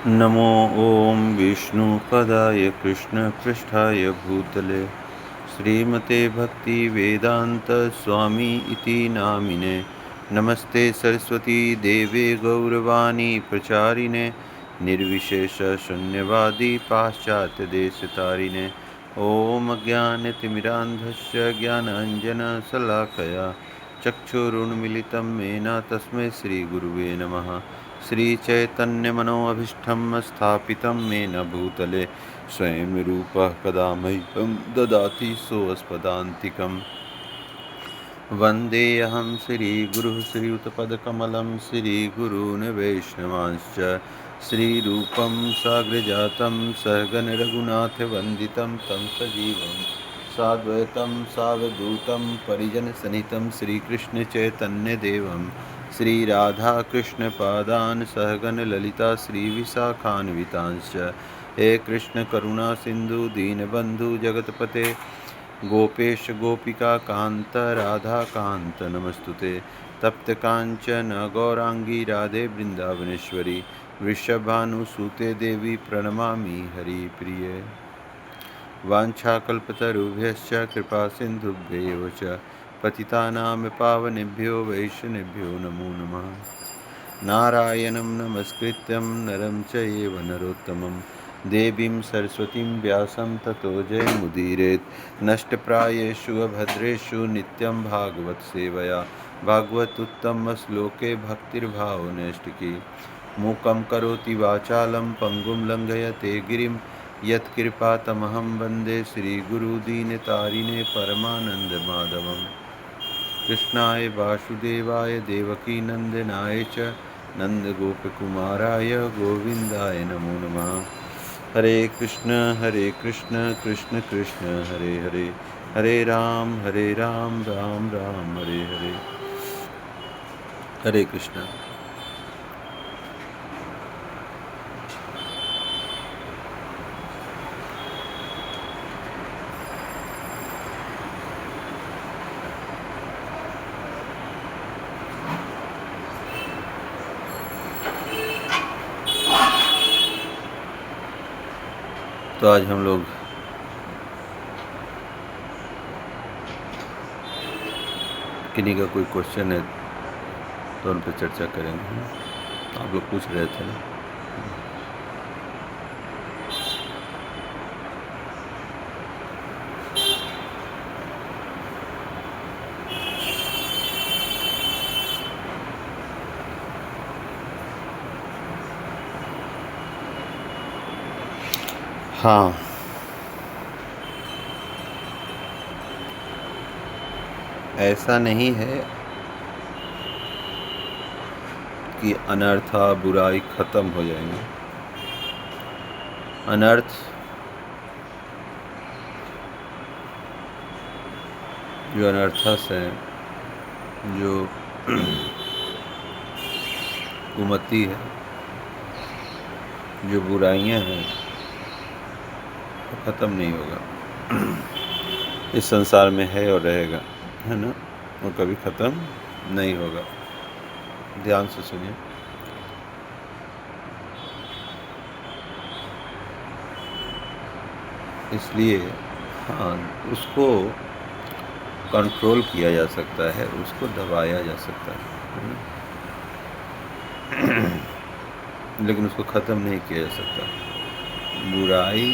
नमो ॐ विष्णुपदाय कृष्णपृष्ठाय भूतले श्रीमते भक्तिवेदान्तस्वामी इति नामिने नमस्ते सरस्वती देवे गौरवाणी प्रचारिणे निर्विशेषशून्यवादी पाश्चात्यदेशतारिणे ॐ अज्ञानतिमिरान्धस्य ज्ञानाञ्जनशलाकया चक्षुरुन्मिलितं येन तस्मै श्रीगुरुवे नमः। श्रीचैतन्यमनोभीष्टं स्थापितं येन भूतले स्वयं रूपः कदा मह्यं ददाति सोऽस्पदान्तिकम्। वन्देऽहं श्रीगुरुः श्रीयुतपदकमलं श्रीगुरून् वैष्णवांश्च श्रीरूपं साग्रजातं सहगणरघुनाथवन्दितं तं सजीवं साद्वैतं सावधूतं परिजनसहितं श्रीकृष्णचैतन्यदेवं श्रीराधाकृष्णपादान् सहगणललिता श्रीविशाखान्वितांश्च हे कृष्णकरुणासिन्धु दीनबन्धु जगत्पते गोपेश गोपिका कांत राधा कांत नमस्तुते। तप्त कांचन गौरांगी राधे वृंदावनेश्वरी वृषभानुसुते देवी प्रणमामि हरिप्रिये। वाञ्छाकल्पतरुभ्यश्च कृपा सिन्धुभ्यैव च पतितानां पावनेभ्यो वैष्णवेभ्यो नमो नमः। नारायणं नमस्कृत्यं नरं चैव नरोत्तमं देवीं सरस्वतीं व्यासं ततो जयमुदीरयेत्। नष्टप्रायेषु अभद्रेषु नित्यं भागवत सेवया भागवतोत्तमश्लोके भक्तिर्भावो नैष्टिकी। मूकं करोति वाचालं पङ्गुं लङ्घयते गिरिं यत्कृपातमहं वन्दे श्रीगुरुदीनतारिणे परमानन्दमाधवम्। कृष्णाय वासुदेवाय देवकीनन्दनाय च नन्दगोपकुमाराय गोविन्दाय नमो नमः। हरे कृष्ण कृष्ण कृष्ण हरे हरे, हरे राम राम राम हरे हरे। हरे कृष्ण। तो आज हम लोग किन्हीं का कोई क्वेश्चन है तो उन पर चर्चा करेंगे। आप लोग पूछ रहे थे ना। हाँ, ऐसा नहीं है कि अनर्थ बुराई खत्म हो जाएंगे। अनर्थ जो अनर्थस है, जो कुमति है, जो बुराइयां हैं, वो खत्म नहीं होगा। इस संसार में है और रहेगा, है ना, वो कभी खत्म नहीं होगा। ध्यान से सुनिए। इसलिए हाँ, उसको कंट्रोल किया जा सकता है, उसको दबाया जा सकता है ना? लेकिन उसको ख़त्म नहीं किया जा सकता। बुराई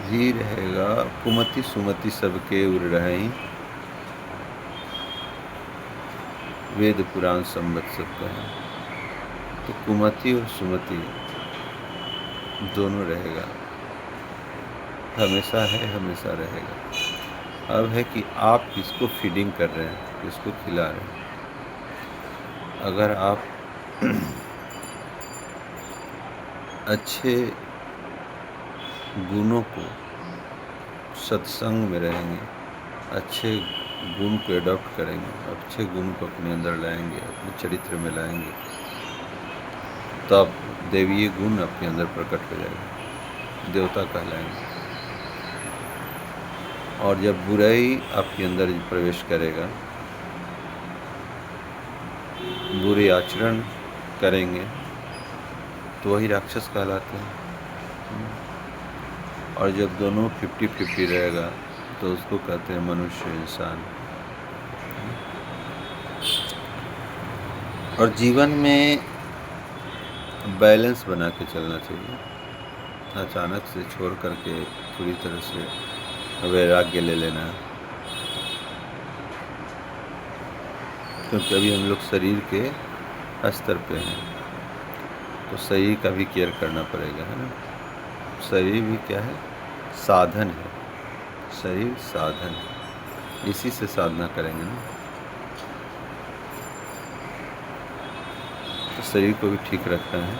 भी रहेगा, कुमति सुमति सबके उड़ रहे, वेद पुराण संबत सबका है। तो कुमति और सुमति दोनों रहेगा, हमेशा है, हमेशा रहेगा। अब है कि आप किसको फीडिंग कर रहे हैं, किसको खिला रहे हैं। अगर आप अच्छे गुणों को, सत्संग में रहेंगे, अच्छे गुण को एडॉप्ट करेंगे, अच्छे गुण को अपने अंदर लाएंगे, अपने चरित्र में लाएंगे, तब दैवीय गुण आपके अंदर प्रकट हो जाएगा, देवता कहलाएंगे। और जब बुराई आपके अंदर प्रवेश करेगा, बुरे आचरण करेंगे, तो वही राक्षस कहलाते हैं। और जब दोनों 50-50 रहेगा तो उसको कहते हैं मनुष्य, इंसान। और जीवन में बैलेंस बना के चलना चाहिए। अचानक से छोड़ करके पूरी तरह से वैराग्य ले लेना, क्योंकि अभी हम लोग शरीर के स्तर पे हैं, तो शरीर का भी केयर करना पड़ेगा, है ना। शरीर भी क्या है? साधन है। शरीर साधन है, इसी से साधना करेंगे ना। तो शरीर को भी ठीक रखना है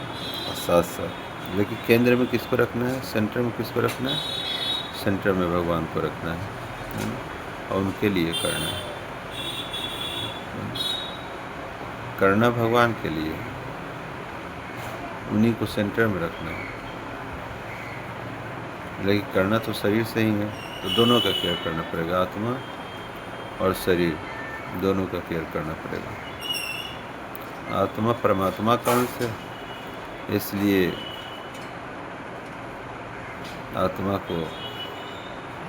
और साथ साथ, लेकिन केंद्र में किसको रखना है? सेंटर में किसको रखना है? सेंटर में भगवान को रखना है ना? और उनके लिए करना है। करना भगवान के लिए, उन्हीं को सेंटर में रखना है। लेकिन करना तो शरीर से ही है, तो दोनों का केयर करना पड़ेगा। आत्मा और शरीर दोनों का केयर करना पड़ेगा। आत्मा परमात्मा का अंश है, इसलिए आत्मा को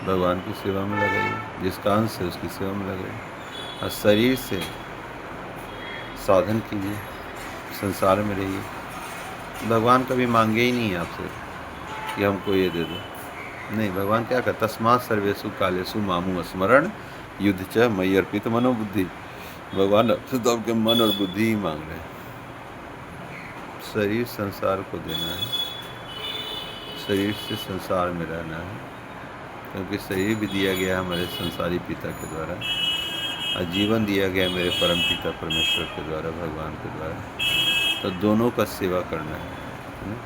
भगवान की सेवा में लगाइए, जिसका अंश है उसकी सेवा में लगाइए। और शरीर से साधन कीजिए, संसार में रहिए। भगवान कभी मांगे ही नहीं है आपसे कि हमको ये दे दो। नहीं, भगवान क्या कहता? तस्मात् सर्वेषु कालेषु मामु स्मरण युद्ध च मयि अर्पित मनोबुद्धि। भगवान आपसे तो आपके मन और बुद्धि ही मांग रहे हैं। शरीर संसार को देना है, शरीर से संसार में रहना है, क्योंकि शरीर भी दिया गया हमारे संसारी पिता के द्वारा, और जीवन दिया गया मेरे परम पिता परमेश्वर के द्वारा, भगवान के द्वारा। तो दोनों का सेवा करना है ना?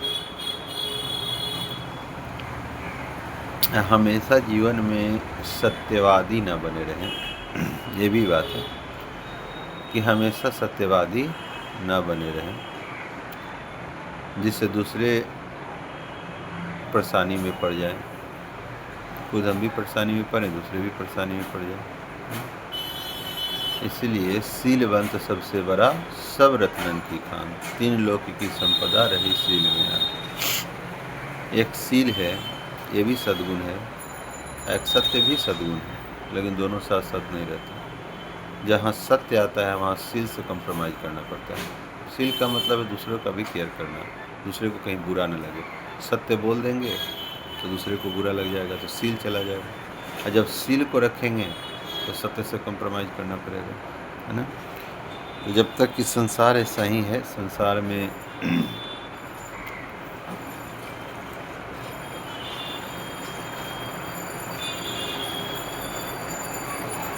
हमेशा जीवन में सत्यवादी ना बने रहें, ये भी बात है कि हमेशा सत्यवादी ना बने रहें, जिससे दूसरे परेशानी में पड़ जाए। खुद हम भी परेशानी में पड़े, दूसरे भी परेशानी में पड़ जाए। इसलिए सीलवंत सबसे बड़ा, सब रत्नन की खान। 3 लोक की संपदा रही सील में आके। एक सील है, ये भी सद्गुण है, एक सत्य भी सद्गुण है, लेकिन दोनों साथ साथ नहीं रहते। जहाँ सत्य आता है वहाँ सील से कंप्रोमाइज़ करना पड़ता है। सील का मतलब है दूसरों का भी केयर करना, दूसरे को कहीं बुरा न लगे। सत्य बोल देंगे तो दूसरे को बुरा लग जाएगा, तो सील चला जाएगा। और जब सील को रखेंगे तो सत्य से कंप्रोमाइज़ करना पड़ेगा, है ना। तो जब तक कि संसार ऐसा ही है, संसार में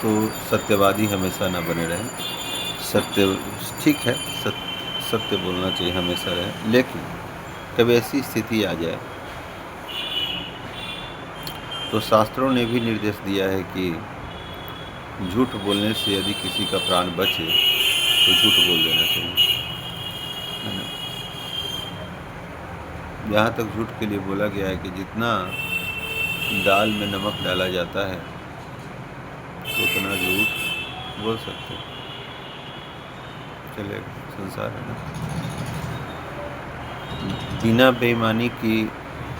तो सत्यवादी हमेशा ना बने रहें। सत्य ठीक है, सत्य बोलना चाहिए हमेशा रहे, लेकिन कभी ऐसी स्थिति आ जाए तो शास्त्रों ने भी निर्देश दिया है कि झूठ बोलने से यदि किसी का प्राण बचे तो झूठ बोल देना चाहिए, है ना। यहाँ तक झूठ के लिए बोला गया है कि जितना दाल में नमक डाला जाता है उतना झूठ बोल सकते हैं। चले, संसार है ना। बिना बेईमानी की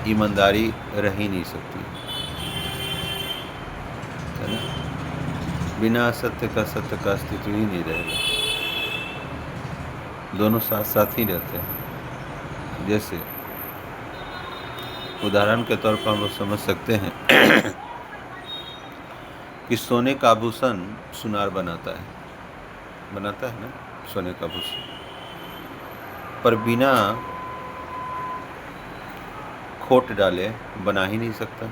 ईमानदारी रह ही नहीं सकती, है ना। बिना असत्य का सत्य का अस्तित्व ही नहीं रहेगा। दोनों साथ साथ ही रहते हैं। जैसे उदाहरण के तौर पर हम लोग समझ सकते हैं कि सोने का आभूषण सुनार बनाता है ना, सोने का आभूषण, पर बिना खोट डाले बना ही नहीं सकता।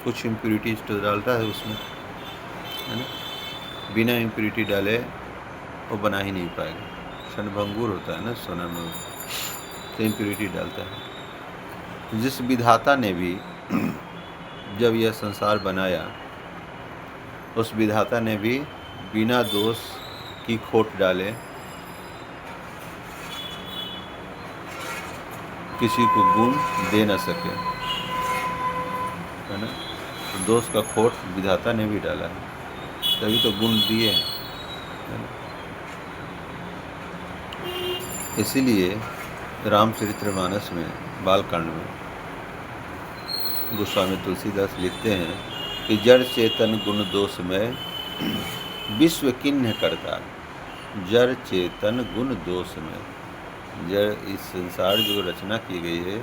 कुछ इम्प्यूरिटीज तो डालता है उसमें, है ना। बिना इम्प्यूरिटी डाले वो बना ही नहीं पाएगा। क्षणभंगुर होता है ना सोना में, तो इम्प्यूरिटी डालता है। जिस विधाता ने भी जब यह संसार बनाया, उस विधाता ने भी बिना दोष की खोट डाले किसी को गुण दे न सके, है ना। तो दोष का खोट विधाता ने भी डाला है, तभी तो गुण दिए हैं, है ना। इसीलिए रामचरितमानस में बालकांड में गोस्वामी तुलसीदास लिखते हैं कि जड़ चेतन गुण दोष में विश्व किन्ह करता। जड़ चेतन गुण दोष में, जड़ इस संसार जो रचना की गई है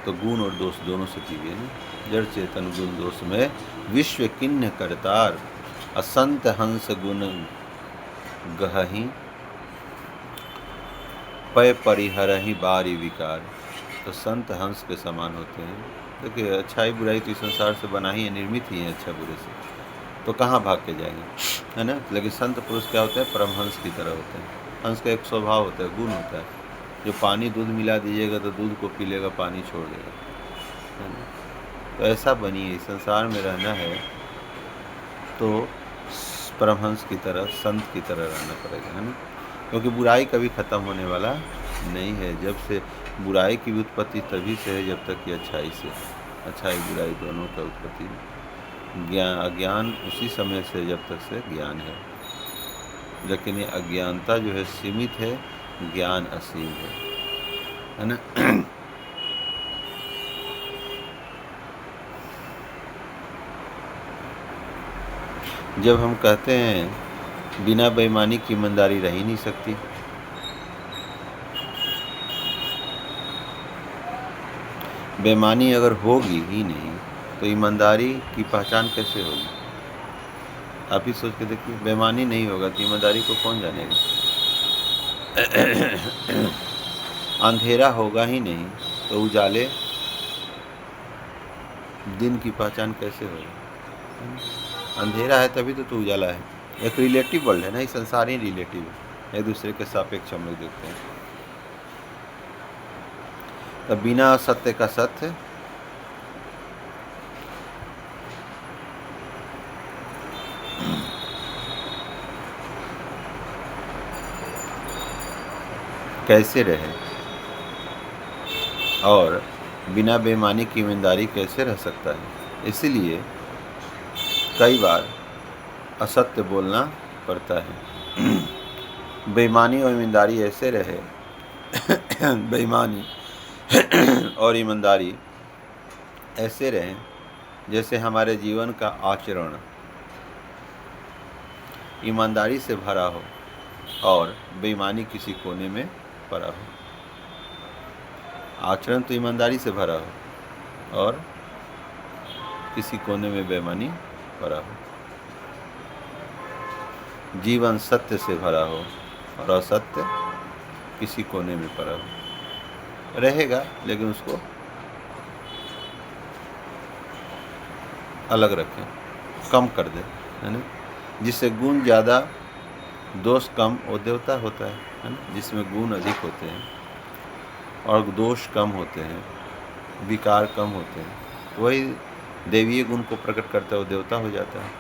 तो गुण और दोष दोनों से की गई है। जड़ चेतन गुण दोष में विश्व किन्ह करतार, असंत हंस गुण गहहि पय परिहरहि बारी विकार। तो संत हंस के समान होते हैं। देखिए अच्छाई बुराई तो इस संसार से बना ही है, निर्मित ही है अच्छा बुरे से, तो कहाँ भाग के जाएंगे, है ना। लेकिन संत पुरुष क्या होते हैं, परमहंस की तरह होते हैं। हंस का एक स्वभाव होता है, गुण होता है। जो पानी दूध मिला दीजिएगा तो दूध को पी लेगा, पानी छोड़ देगा, है ना। तो ऐसा बनिए, संसार में रहना है तो परमहंस की तरह, संत की तरह रहना पड़ेगा, है ना। क्योंकि बुराई कभी ख़त्म होने वाला नहीं है। जब से बुराई की उत्पत्ति तभी से है जब तक कि अच्छाई से, अच्छाई बुराई दोनों का उत्पत्ति। ज्ञान अज्ञान उसी समय से जब तक से ज्ञान है। लेकिन ये अज्ञानता जो है सीमित है, ज्ञान असीम है ना। जब हम कहते हैं बिना बेईमानी की ईमानदारी रह ही नहीं सकती, बेईमानी अगर होगी ही नहीं तो ईमानदारी की पहचान कैसे होगी। आप ही सोच के देखिए, बेईमानी नहीं होगा तो ईमानदारी को कौन जानेगा। अंधेरा होगा ही नहीं तो उजाले दिन की पहचान कैसे होगी। अंधेरा है तभी तो उजाला है। एक रिलेटिव वर्ल्ड है ना, ये संसार ही रिलेटिव है, एक दूसरे के सापेक्ष हम लोग देखते हैं। तब बिना सत्य का सत्य, कैसे रहे और बिना बेईमानी की ईमानदारी कैसे रह सकता है। इसीलिए कई बार असत्य बोलना पड़ता है। बेईमानी और ईमानदारी ऐसे रहे बेईमानी और ईमानदारी ऐसे रहें जैसे हमारे जीवन का आचरण ईमानदारी से भरा हो और बेईमानी किसी कोने में पड़ा हो। आचरण तो ईमानदारी से भरा हो और किसी कोने में बेईमानी पड़ा हो। जीवन सत्य से भरा हो और असत्य किसी कोने में पड़ा हो। रहेगा लेकिन उसको अलग रखें, कम कर दें, है ना। जिससे गुण ज़्यादा दोष कम वो देवता होता है ना। जिसमें गुण अधिक होते हैं और दोष कम होते हैं, विकार कम होते हैं, वही देवीय गुण को प्रकट करता है, वो देवता हो जाता है।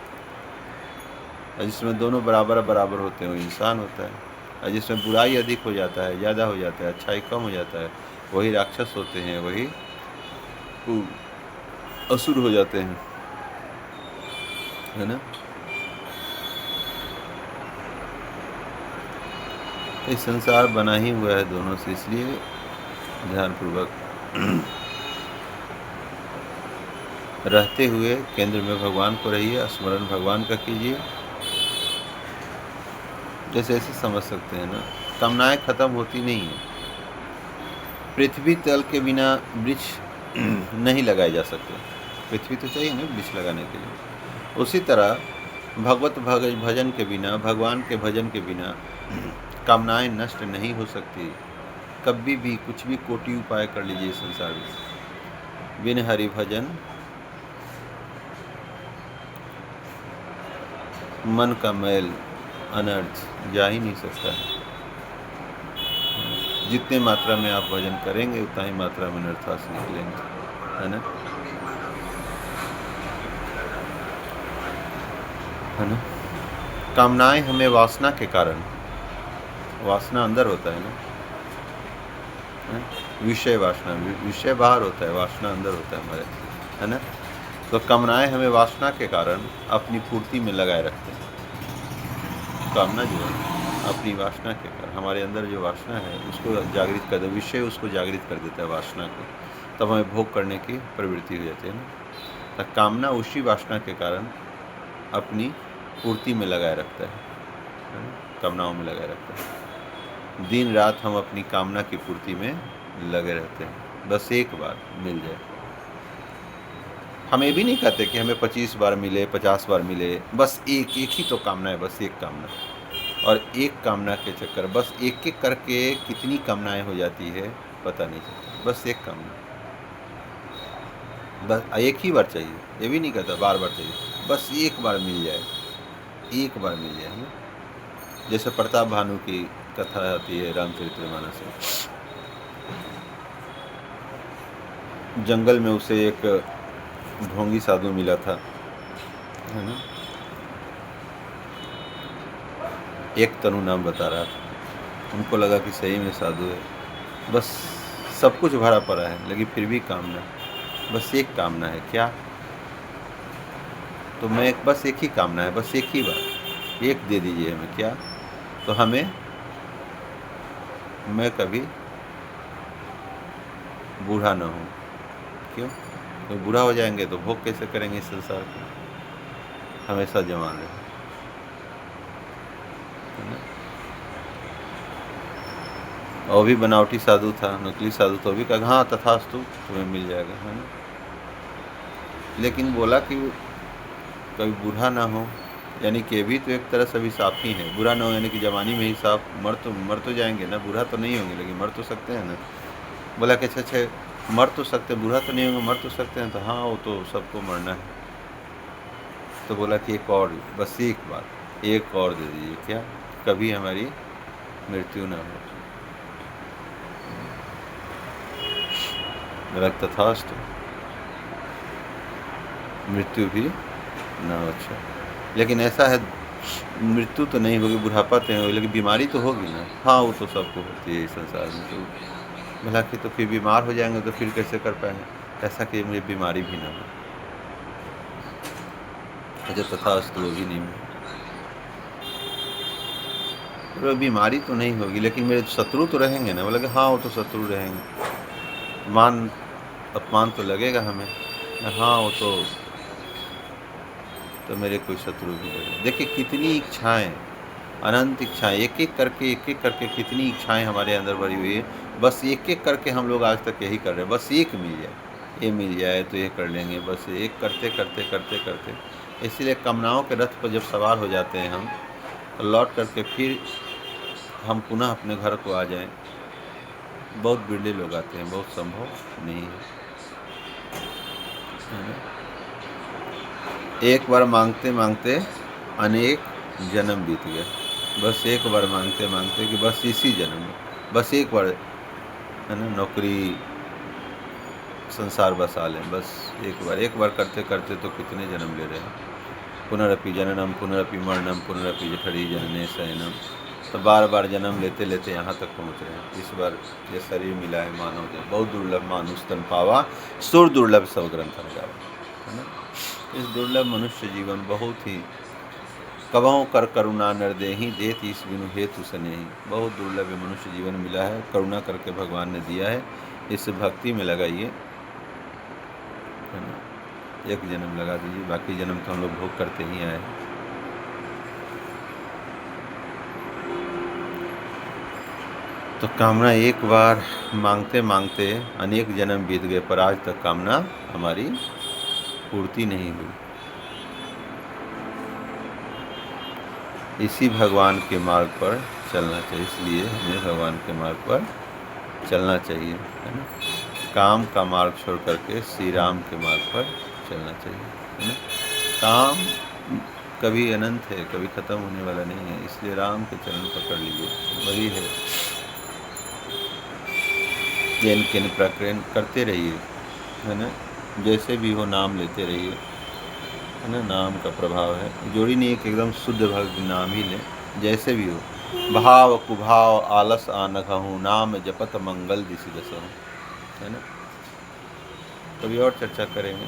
और जिसमें दोनों बराबर बराबर होते हैं वो इंसान होता है। और जिसमें बुराई अधिक हो जाता है, ज़्यादा हो जाता है, अच्छाई कम हो जाता है, वही राक्षस होते हैं, वही असुर हो जाते हैं, है ना। ये संसार बना ही हुआ है दोनों से, इसलिए ध्यानपूर्वक रहते हुए केंद्र में भगवान को रहिए, स्मरण भगवान का कीजिए। जैसे ऐसे समझ सकते हैं ना, कामनाएं खत्म होती नहीं है। पृथ्वी तल के बिना वृक्ष नहीं लगाए जा सकते, पृथ्वी तो चाहिए ना वृक्ष लगाने के लिए। उसी तरह भगवत भजन के बिना, भगवान के भजन के बिना कामनाएं नष्ट नहीं हो सकती। कभी भी कुछ भी कोटि उपाय कर लीजिए संसार में, बिन हरि भजन मन का मैल अनर्थ जा ही नहीं सकता है। जितने मात्रा में आप भजन करेंगे उतना ही मात्रा में अनर्थ से निकलेंगे, है ना, है ना। कामनाएं हमें वासना के कारण, वासना अंदर होता है ना, विषय वासना, विषय बाहर होता है, वासना अंदर होता है हमारे, है ना। तो कामनाएं हमें वासना के कारण अपनी पूर्ति में लगाए रखते हैं। कामना जो है अपनी वासना के कारण, हमारे अंदर जो वासना है उसको जागृत कर दे, विषय उसको जागृत कर देता है वासना को, तब हमें भोग करने की प्रवृत्ति हो जाती है ना। तो कामना उसी वासना के कारण अपनी पूर्ति में लगाए रखता है ना? कामनाओं में लगाए रखता है। दिन रात हम अपनी कामना की पूर्ति में लगे रहते हैं, बस एक बार मिल जाए। हम ये भी नहीं कहते कि हमें 25 बार मिले, 50 बार मिले, बस एक ही तो कामना है, बस एक कामना। और एक कामना के चक्कर बस एक एक करके कितनी कामनाएं हो जाती है पता नहीं चलता। बस एक कामना, बस एक ही बार चाहिए, ये भी नहीं कहता बार बार चाहिए, बस एक बार मिल जाए, एक बार मिल जाए हमें। जैसे प्रताप भानु की कथा आती है रामचरितमानस में, जंगल में उसे एक ढोंगी साधु मिला था, है ना। एक तनु नाम बता रहा था, उनको लगा कि सही में साधु है, बस सब कुछ भरा पड़ा है लेकिन फिर भी कामना, बस एक कामना है, क्या? तो मैं बस एक ही कामना है, बस एक ही बार, एक दे दीजिए हमें, क्या? तो हमें, मैं कभी बूढ़ा ना हूँ। क्यों? तो बूढ़ा हो जाएंगे तो भोग कैसे करेंगे इस संसार को, हमेशा जवान रहे, है ना। और भी बनावटी साधु था, नकली साधु, तो भी कहा हाँ तथास्तु, तुम्हें मिल जाएगा, है ना। लेकिन बोला कि कभी बूढ़ा ना हो, यानी कि भी तो एक तरह से अभी साफ ही है। बुरा ना हो यानी कि जवानी में ही साफ, मर तो जाएंगे ना, बूढ़ा तो नहीं होंगे लेकिन मर तो सकते हैं ना। बोला कि अच्छा मर तो सकते, बूढ़ा तो नहीं होंगे, मर तो सकते हैं। तो हाँ, वो तो सबको मरना है। तो बोला कि एक और, बस एक बार, एक और दे दीजिए, क्या? कभी हमारी मृत्यु ना हो। तथास्तु, मृत्यु भी ना हो। अच्छा, लेकिन ऐसा है, मृत्यु तो नहीं होगी, बुढ़ापा तो नहीं होगी, लेकिन बीमारी तो होगी ना। हाँ, वो तो सबको होती है इस संसार में। तो भला कि तो फिर बीमार हो जाएंगे तो फिर कैसे कर पाएंगे? ऐसा कि मुझे बीमारी भी ना हो। अच्छा, तथास्तु, वो भी नहीं हो। तो बीमारी तो नहीं होगी लेकिन मेरे शत्रु तो रहेंगे ना। बोला कि हाँ, वो तो शत्रु रहेंगे, मान अपमान तो लगेगा हमें। हाँ, वो तो मेरे कोई शत्रु भी नहीं। देखिए कितनी इच्छाएं, अनंत इच्छाएं, एक एक करके कितनी इच्छाएं हमारे अंदर भरी हुई है। बस एक एक करके हम लोग आज तक यही कर रहे हैं, बस एक मिल जाए, ये मिल जाए तो ये कर लेंगे, बस एक करते करते करते करते। इसीलिए कामनाओं के रथ पर जब सवार हो जाते हैं हम, तो लौट करके फिर हम पुनः अपने घर को आ जाएं, बहुत बिरले लोग आते हैं, बहुत संभव नहीं है। एक बार मांगते मांगते अनेक जन्म बीत गए, बस एक बार मांगते मांगते कि बस इसी जन्म में, बस एक बार, है ना, नौकरी संसार बसा लें, बस एक बार करते करते तो कितने जन्म ले रहे हैं। पुनरपि जननम पुनरपि मरणम पुनरपि जठरी जनने शयनम। तो बार बार जन्म लेते लेते यहाँ तक पहुँच रहे हैं। इस बार ये शरीर मिला है मानव जन्म, बहुत दुर्लभ मानुष तन पावा, सुर दुर्लभ सब ग्रंथ गावा, है ना। इस दुर्लभ मनुष्य जीवन बहुत ही, कबहु कर करुणा नरदेही देत इस बिनु हेतु सनेही। बहुत दुर्लभ मनुष्य जीवन मिला है, करुणा करके भगवान ने दिया है, इस भक्ति में लगाइए, है ना। एक जन्म लगा दीजिए, बाकी जन्म तो हम लोग भोग करते ही आए हैं। तो कामना एक बार मांगते मांगते अनेक जन्म बीत गए, पर आज तक कामना हमारी पूर्ति नहीं हुई। इसी भगवान के मार्ग पर चलना चाहिए, इसलिए हमें भगवान के मार्ग पर चलना चाहिए, है ना। काम का मार्ग छोड़ करके श्री राम के मार्ग पर चलना चाहिए, है ना। काम कभी अनंत है, कभी ख़त्म होने वाला नहीं है, इसलिए राम के चरण पकड़ लीजिए, वही है। किन किन प्रकरण करते रहिए, है ना, जैसे भी हो नाम लेते रहिए, है ना। नाम का प्रभाव है, जोड़ी नहीं है कि एकदम शुद्ध भक्त नाम ही लें, जैसे भी हो। भाव कुभाव आलस आनघहूँ, नाम जपत मंगल दिशि दसहूँ, है ना। कभी और चर्चा करेंगे।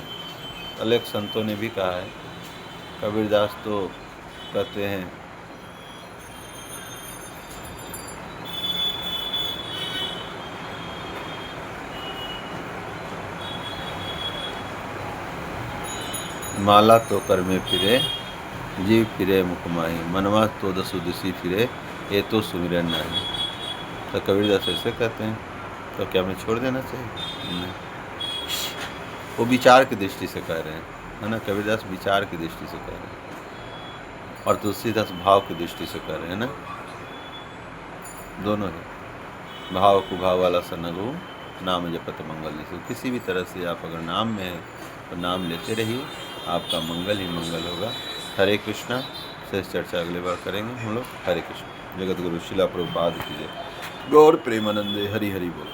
अनेक संतों ने भी कहा है, कबीरदास तो कहते हैं माला तो कर में फिरे, जीव फिरे मुख माही, मनवा तो दसु दिशी फिरे, ये तो सुमिरन नहीं। तो कबीरदास ऐसे कहते हैं। तो क्या हमें छोड़ देना चाहिए? नहीं, वो विचार की दृष्टि से कह रहे हैं, है ना। कबीरदास विचार की दृष्टि से कह रहे हैं और तुलसीदास भाव की दृष्टि से कह रहे हैं ना, दोनों है। भाव कुभाव वाला सनगु, नाम जपत मंगल निसु। किसी भी तरह से आप अगर नाम में है तो नाम लेते रहिए, आपका मंगल ही मंगल होगा। हरे कृष्णा। शेष चर्चा अगली बार करेंगे हम लोग। हरे कृष्ण। जगत गुरु शिला प्रभुपाद की जय। गौर प्रेमानंदे। हरि हरि बोल।